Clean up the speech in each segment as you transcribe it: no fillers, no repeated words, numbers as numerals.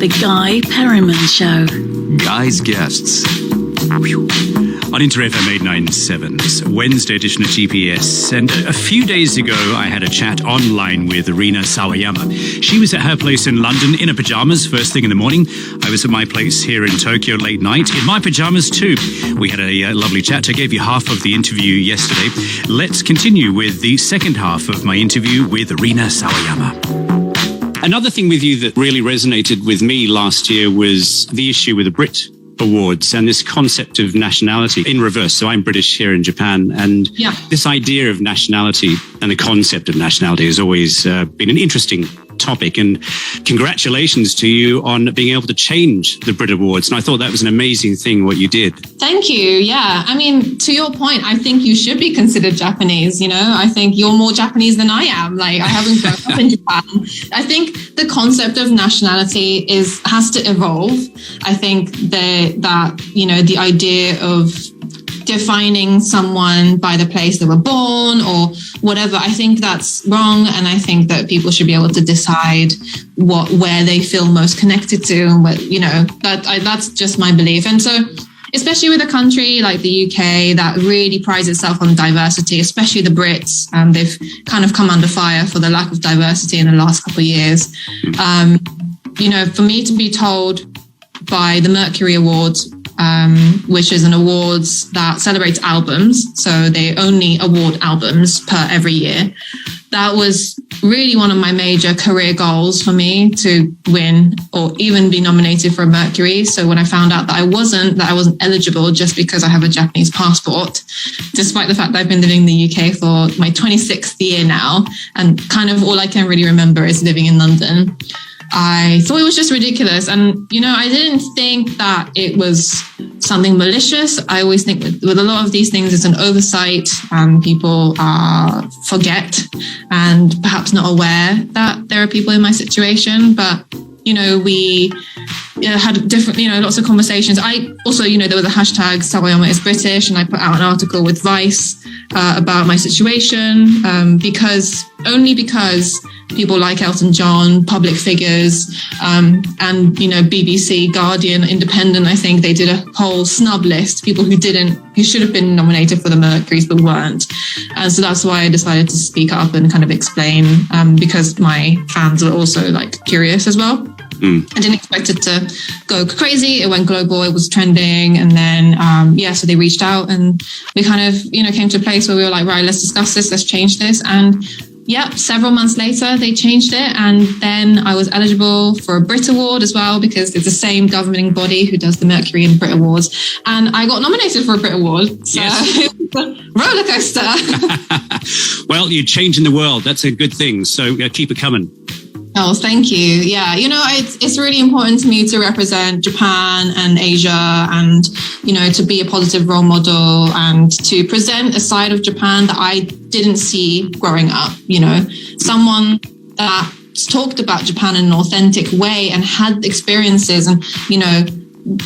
The Guy Perryman Show. Guy's Guests. On InterFM 897's Wednesday edition of GPS. And a few days ago, I had a chat online with Rina Sawayama. She was at her place in London in her pajamas first thing in the morning. I was at my place here in Tokyo late night in my pajamas too. We had a lovely chat. I gave you half of the interview yesterday. Let's continue with the second half of my interview with Rina Sawayama. Another thing with you that really resonated with me last year was the issue with the Brit Awards and this concept of nationality in reverse. So I'm British here in Japan, and this idea of nationality and the concept of nationality has always been an interesting topic. And congratulations to you on being able to change the Brit Awards. And I thought that was an amazing thing what you did. Thank you. Yeah. I mean, to your point, I think you should be considered Japanese. You know, I think you're more Japanese than I am. Like, I haven't grown up in Japan. I think the concept of nationality has to evolve. I think that the idea of defining someone by the place they were born or whatever, I think that's wrong. And I think that people should be able to decide where they feel most connected to, and that's just my belief. And so, especially with a country like the UK that really prides itself on diversity, especially the Brits, they've kind of come under fire for the lack of diversity in the last couple of years. For me to be told by the Mercury Awards, which is an awards that celebrates albums. So they only award albums per every year. That was really one of my major career goals for me, to win or even be nominated for a Mercury. So when I found out that I wasn't eligible just because I have a Japanese passport, despite the fact that I've been living in the UK for my 26th year now, and kind of all I can really remember is living in London, I thought it was just ridiculous. And, I didn't think that it was something malicious. I always think with a lot of these things, it's an oversight. People forget and perhaps not aware that there are people in my situation. But, we had different, lots of conversations. I also, there was a hashtag Sawayama is British, and I put out an article with Vice about my situation because people like Elton John, public figures, and, BBC, Guardian, Independent, I think they did a whole snub list, people who should have been nominated for the Mercuries but weren't. And so that's why I decided to speak up and kind of explain, because my fans were also curious as well. I didn't expect it to go crazy. It went global. It was trending. And then, so they reached out and we kind of, came to a place where we were like, right, let's discuss this. Let's change this. And several months later, they changed it. And then I was eligible for a Brit Award as well, because it's the same governing body who does the Mercury and Brit Awards. And I got nominated for a Brit Award. So it was a roller coaster. Well, you're changing the world. That's a good thing. So keep it coming. Oh, thank you. Yeah, it's really important to me to represent Japan and Asia and, to be a positive role model and to present a side of Japan that I didn't see growing up, someone that talked about Japan in an authentic way and had experiences and,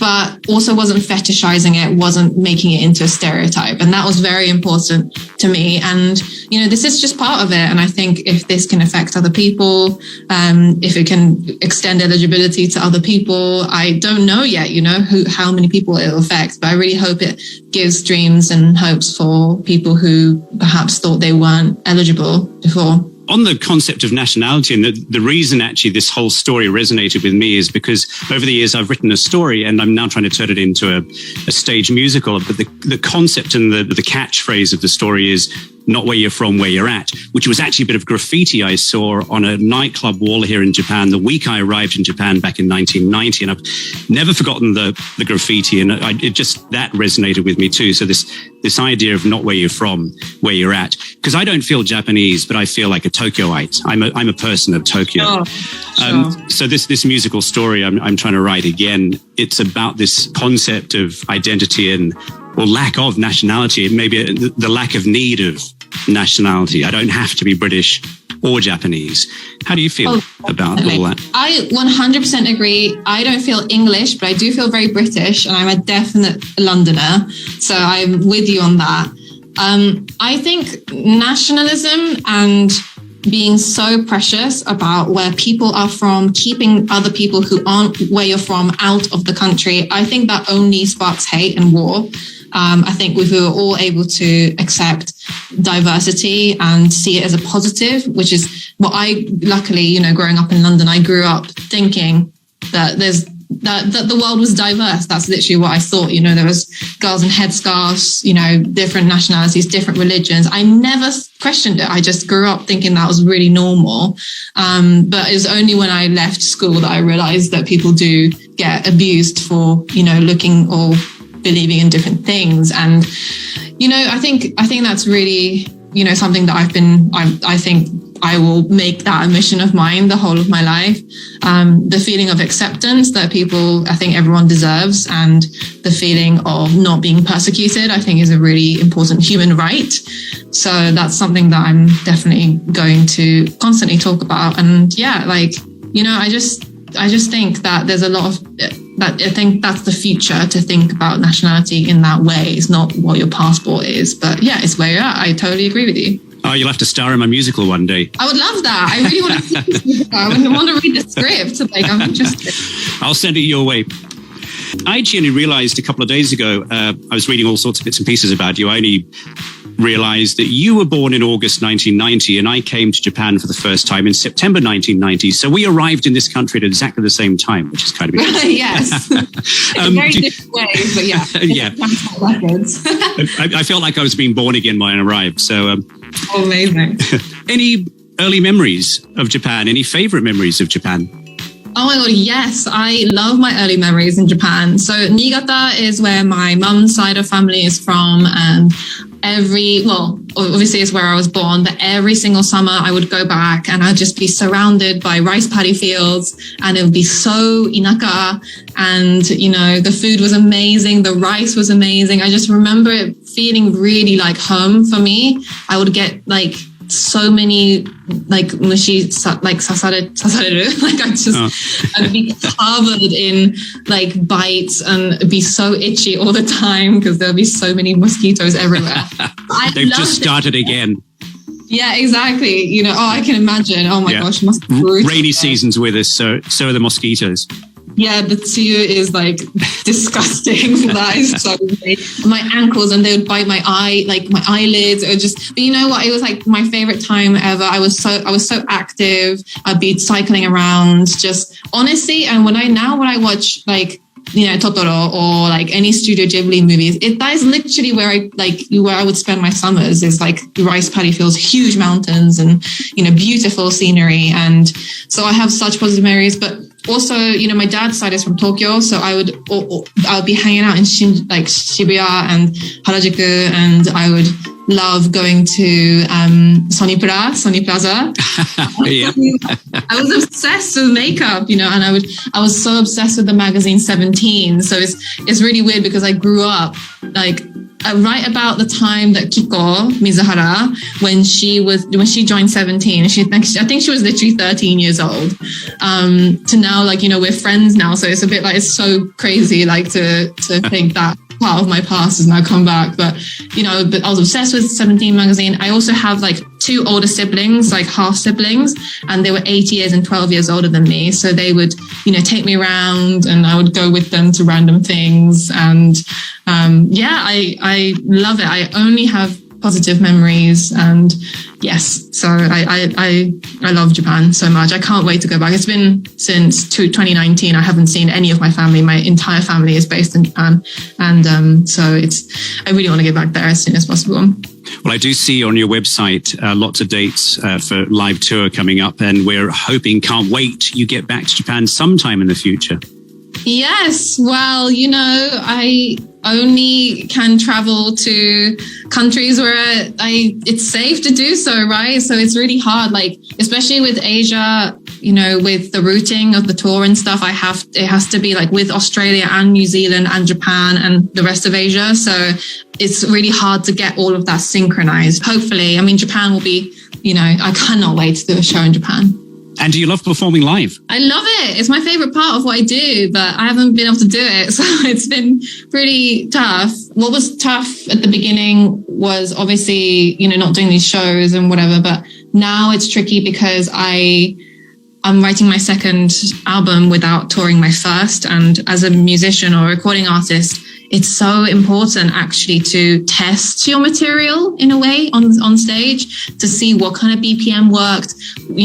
but also wasn't fetishizing it, wasn't making it into a stereotype. And that was very important to me. And, this is just part of it. And I think if this can affect other people, if it can extend eligibility to other people, I don't know yet, how many people it will affect, but I really hope it gives dreams and hopes for people who perhaps thought they weren't eligible before. On the concept of nationality, and the reason actually this whole story resonated with me is because over the years I've written a story and I'm now trying to turn it into a stage musical. But the concept and the catchphrase of the story is not where you're from, where you're at, which was actually a bit of graffiti I saw on a nightclub wall here in Japan the week I arrived in Japan back in 1990. And I've never forgotten the graffiti. And that resonated with me too. So this idea of not where you're from, where you're at, because I don't feel Japanese, but I feel like a Tokyoite. I'm a person of Tokyo. Oh, sure. So this musical story I'm trying to write again, it's about this concept of identity or lack of nationality, maybe the lack of need of nationality. I don't have to be British or Japanese. How do you feel about all that? I 100% agree. I don't feel English, but I do feel very British, and I'm a definite Londoner. So I'm with you on that. I think nationalism and being so precious about where people are from, keeping other people who aren't where you're from out of the country, I think that only sparks hate and war. I think if we were all able to accept diversity and see it as a positive, which is what luckily, growing up in London, I grew up thinking that that the world was diverse. That's literally what I thought. There was girls in headscarves, different nationalities, different religions. I never questioned it. I just grew up thinking that was really normal. But it was only when I left school that I realized that people do get abused for, looking or believing in different things. And, I think that's really, something that I think I will make that a mission of mine the whole of my life. The feeling of acceptance that I think everyone deserves, and the feeling of not being persecuted, I think is a really important human right. So that's something that I'm definitely going to constantly talk about. And yeah, I just think that there's a lot of that. I think that's the future, to think about nationality in that way. It's not what your passport is, but yeah, it's where you're at. I totally agree with you. Oh, you'll have to star in my musical one day. I would love that. I really want to see this musical. I want to read the script. I'm interested. I'll send it your way. I actually realized a couple of days ago, I was reading all sorts of bits and pieces about you. I only realized that you were born in August 1990, and I came to Japan for the first time in September 1990. So we arrived in this country at exactly the same time, which is kind of interesting. Yes. In very different ways, but yeah. Yeah. I felt like I was being born again when I arrived. So amazing. Any early memories of Japan? Any favorite memories of Japan? Oh my God, yes. I love my early memories in Japan. So Niigata is where my mum's side of family is from. And obviously it's where I was born, but every single summer I would go back and I'd just be surrounded by rice paddy fields, and it would be so inaka. And, the food was amazing. The rice was amazing. I just remember it feeling really like home for me. I would get so many mushi sasareru. I'd be covered in bites and be so itchy all the time because there'll be so many mosquitoes everywhere. They've just started again. Yeah, exactly. I can imagine. Oh my gosh, it must be brutal. Rainy season's with us, so are the mosquitoes. Yeah, the tsuyu is disgusting. That is so weird. My ankles, and they would bite my eye, my eyelids, or just. But you know what? It was my favorite time ever. I was so active. I'd be cycling around, just honestly. And when I watch Totoro or any Studio Ghibli movies, that is literally where I would spend my summers, is rice paddy fields, huge mountains, and beautiful scenery. And so I have such positive memories. But also, my dad's side is from Tokyo, so I would be hanging out in Shibuya and Harajuku, and I would love going to Sony Plaza. Yeah. I was obsessed with makeup, and I was so obsessed with the magazine 17. So it's really weird because I grew up right about the time that Kiko Mizuhara, when she joined 17, I think she was literally 13 years old, to now, we're friends now. So it's a bit it's so crazy, to think that part of my past has now come back. But I was obsessed with 17 magazine. I also have two older siblings, half siblings, and they were 8 years and 12 years older than me. So they would, take me around, and I would go with them to random things. And I love it. I only have positive memories, and yes, so I love Japan so much. I can't wait to go back. It's been since 2019. I haven't seen any of my family. My entire family is based in Japan, and so I really want to get back there as soon as possible. Well, I do see on your website lots of dates for live tour coming up, and we're can't wait you get back to Japan sometime in the future. Yes, well, I only can travel to countries where it's safe to do so, right? So it's really hard, especially with Asia, with the routing of the tour and stuff, it has to be with Australia and New Zealand and Japan and the rest of Asia. So it's really hard to get all of that synchronized. Hopefully, Japan will be, I cannot wait to do a show in Japan. And do you love performing live? I love it. It's my favorite part of what I do, but I haven't been able to do it. So it's been pretty tough. What was tough at the beginning was obviously, not doing these shows and whatever, but Now it's tricky because I'm writing my second album without touring my first. And as a musician or recording artist, it's so important actually to test your material in a way on stage to see what kind of BPM worked,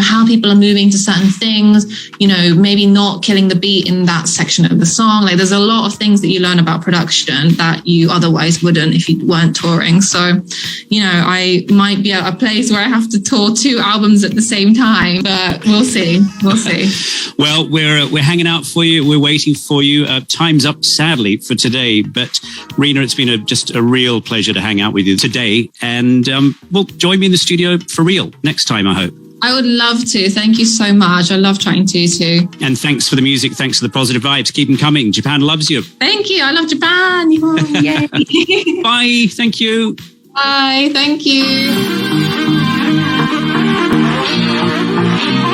how people are moving to certain things, maybe not killing the beat in that section of the song. Like there's a lot of things that you learn about production that you otherwise wouldn't if you weren't touring. So, I might be at a place where I have to tour 2 albums at the same time, but we'll see. Well, we're hanging out for you. We're waiting for you. Time's up, sadly, for today. But Rina, it's been just a real pleasure to hang out with you today. And join me in the studio for real next time, I hope. I would love to. Thank you so much. I love chatting to you too. And thanks for the music. Thanks for the positive vibes. Keep them coming. Japan loves you. Thank you. I love Japan. Yay. Bye. Thank you. Bye. Thank you.